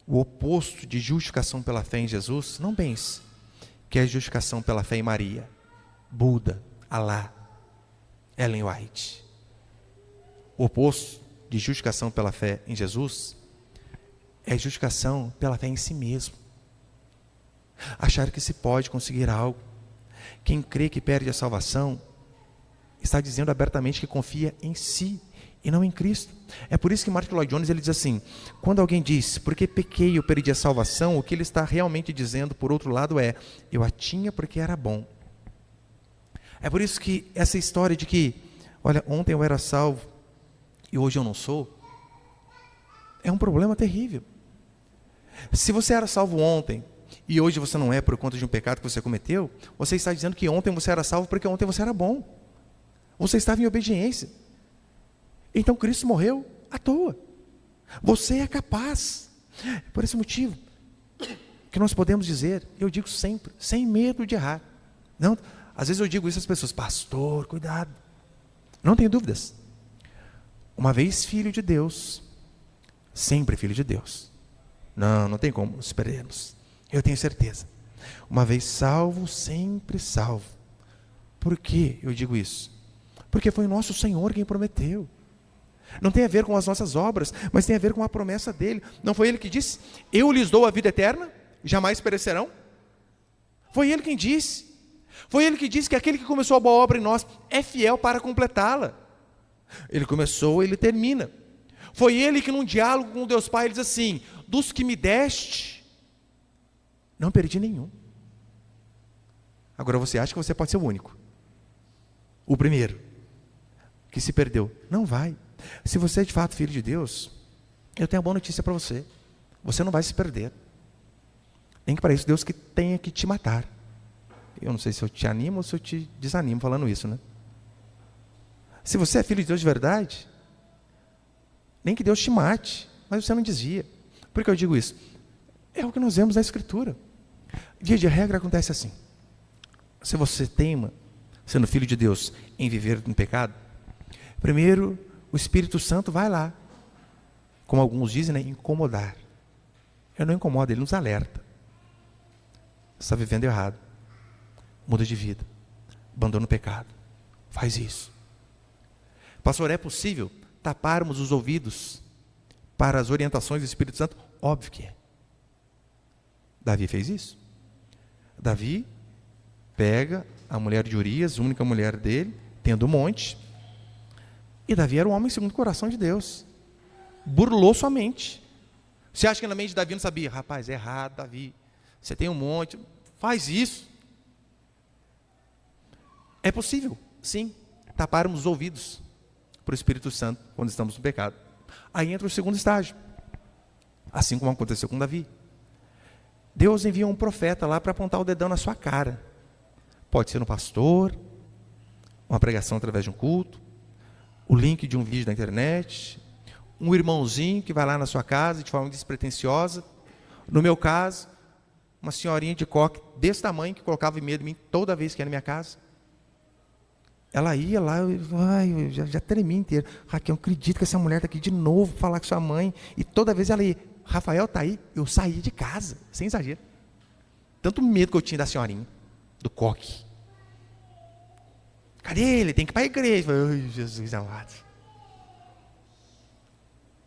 o oposto de justificação pela fé em Jesus, não pense que é justificação pela fé em Maria, Buda, Alá, Ellen White. O oposto de justificação pela fé em Jesus é justificação pela fé em si mesmo. Achar que se pode conseguir algo. Quem crê que perde a salvação está dizendo abertamente que confia em si e não em Cristo. É por isso que Martin Lloyd Jones ele diz assim: quando alguém diz, porque pequei eu perdi a salvação, o que ele está realmente dizendo, por outro lado, é: eu a tinha porque era bom. É por isso que essa história de que, olha, ontem eu era salvo e hoje eu não sou, é um problema terrível. Se você era salvo ontem e hoje você não é por conta de um pecado que você cometeu, você está dizendo que ontem você era salvo porque ontem você era bom. Você estava em obediência. Então Cristo morreu à toa. Você é capaz. Por esse motivo que nós podemos dizer, eu digo sempre, sem medo de errar. Não, às vezes eu digo isso às pessoas: pastor, cuidado. Não tenho dúvidas. Uma vez filho de Deus, sempre filho de Deus. Não tem como nos perdermos. Eu tenho certeza. Uma vez salvo, sempre salvo. Por que eu digo isso? Porque foi o nosso Senhor quem prometeu. Não tem a ver com as nossas obras, mas tem a ver com a promessa dele. Não foi ele que disse: eu lhes dou a vida eterna, jamais perecerão? Foi ele quem disse. Foi ele que disse que aquele que começou a boa obra em nós é fiel para completá-la. Ele começou, ele termina. Foi ele que num diálogo com Deus Pai, ele diz assim: dos que me deste, não perdi nenhum. Agora você acha que você pode ser o único, o primeiro que se perdeu? Não vai. Se você é de fato filho de Deus, eu tenho uma boa notícia para você: você não vai se perder. Nem que para isso Deus que tenha que te matar. Eu não sei se eu te animo ou se eu te desanimo falando isso, né? Se você é filho de Deus de verdade, nem que Deus te mate, mas você não desvia. Por que eu digo isso? É o que nós vemos na Escritura. Via de regra acontece assim: se você teima, sendo filho de Deus, em viver no pecado, primeiro o Espírito Santo vai lá, como alguns dizem, né, incomodar. Ele não incomoda, ele nos alerta. Você está vivendo errado. Muda de vida. Abandona o pecado. Faz isso. Pastor, é possível taparmos os ouvidos para as orientações do Espírito Santo? Óbvio que é. Davi fez isso. Davi pega a mulher de Urias, única mulher dele, tendo um monte. E Davi era um homem segundo o coração de Deus. Burlou sua mente. Você acha que na mente de Davi não sabia? Rapaz, é errado, Davi. Você tem um monte, faz isso. É possível, sim, taparmos os ouvidos para o Espírito Santo quando estamos no pecado. Aí entra o segundo estágio. Assim como aconteceu com Davi. Deus envia um profeta lá para apontar o dedão na sua cara. Pode ser um pastor, uma pregação através de um culto, o link de um vídeo na internet, um irmãozinho que vai lá na sua casa de forma despretensiosa. No meu caso, uma senhorinha de coque desse tamanho que colocava medo em mim toda vez que ia na minha casa. Ela ia lá, eu já tremi inteiro. Raquel, eu acredito que essa mulher está aqui de novo para falar com sua mãe. E toda vez ela ia: Rafael está aí? Eu saí de casa, sem exagero. Tanto medo que eu tinha da senhorinha, do coque. Cadê ele? Tem que ir para a igreja. Ai, Jesus amado.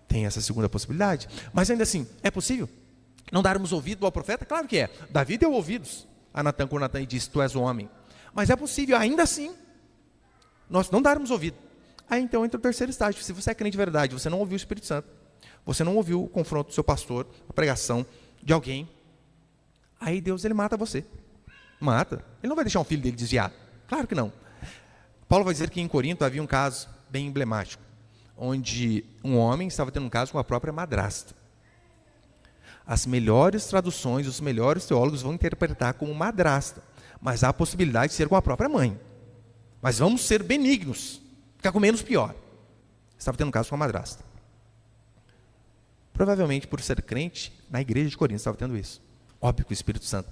Tem essa segunda possibilidade. Mas ainda assim, é possível não darmos ouvido ao profeta? Claro que é. Davi deu ouvidos a Natan quando Natan disse: tu és o homem. Mas é possível, ainda assim, nós não darmos ouvido. Aí então entra o terceiro estágio. Se você é crente de verdade, você não ouviu o Espírito Santo, você não ouviu o confronto do seu pastor, a pregação de alguém, aí Deus ele mata você. Mata. Ele não vai deixar um filho dele desviado. Claro que não. Paulo vai dizer que em Corinto havia um caso bem emblemático, onde um homem estava tendo um caso com a própria madrasta. As melhores traduções, os melhores teólogos vão interpretar como madrasta, mas há a possibilidade de ser com a própria mãe. Mas vamos ser benignos, ficar com menos pior. Estava tendo um caso com a madrasta. Provavelmente por ser crente, na igreja de Corinto estava tendo isso. Óbvio que o Espírito Santo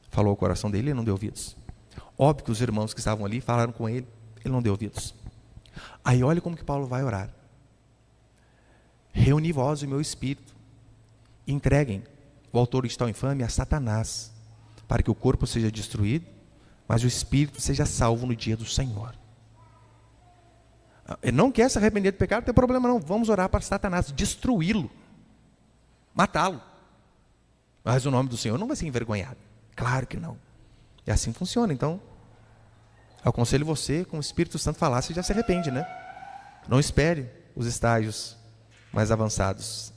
falou ao coração dele e não deu ouvidos. Óbvio que os irmãos que estavam ali falaram com ele, ele não deu ouvidos. Aí olha como que Paulo vai orar. Reuni vós o meu espírito, entreguem o autor original infame a Satanás, para que o corpo seja destruído, mas o espírito seja salvo no dia do Senhor. Ele não quer se arrepender do pecado, não tem problema não. Vamos orar para Satanás, destruí-lo, matá-lo. Mas o nome do Senhor não vai ser envergonhado. Claro que não. E assim funciona. Então, aconselho você, com o Espírito Santo falar, você já se arrepende, né? Não espere os estágios mais avançados.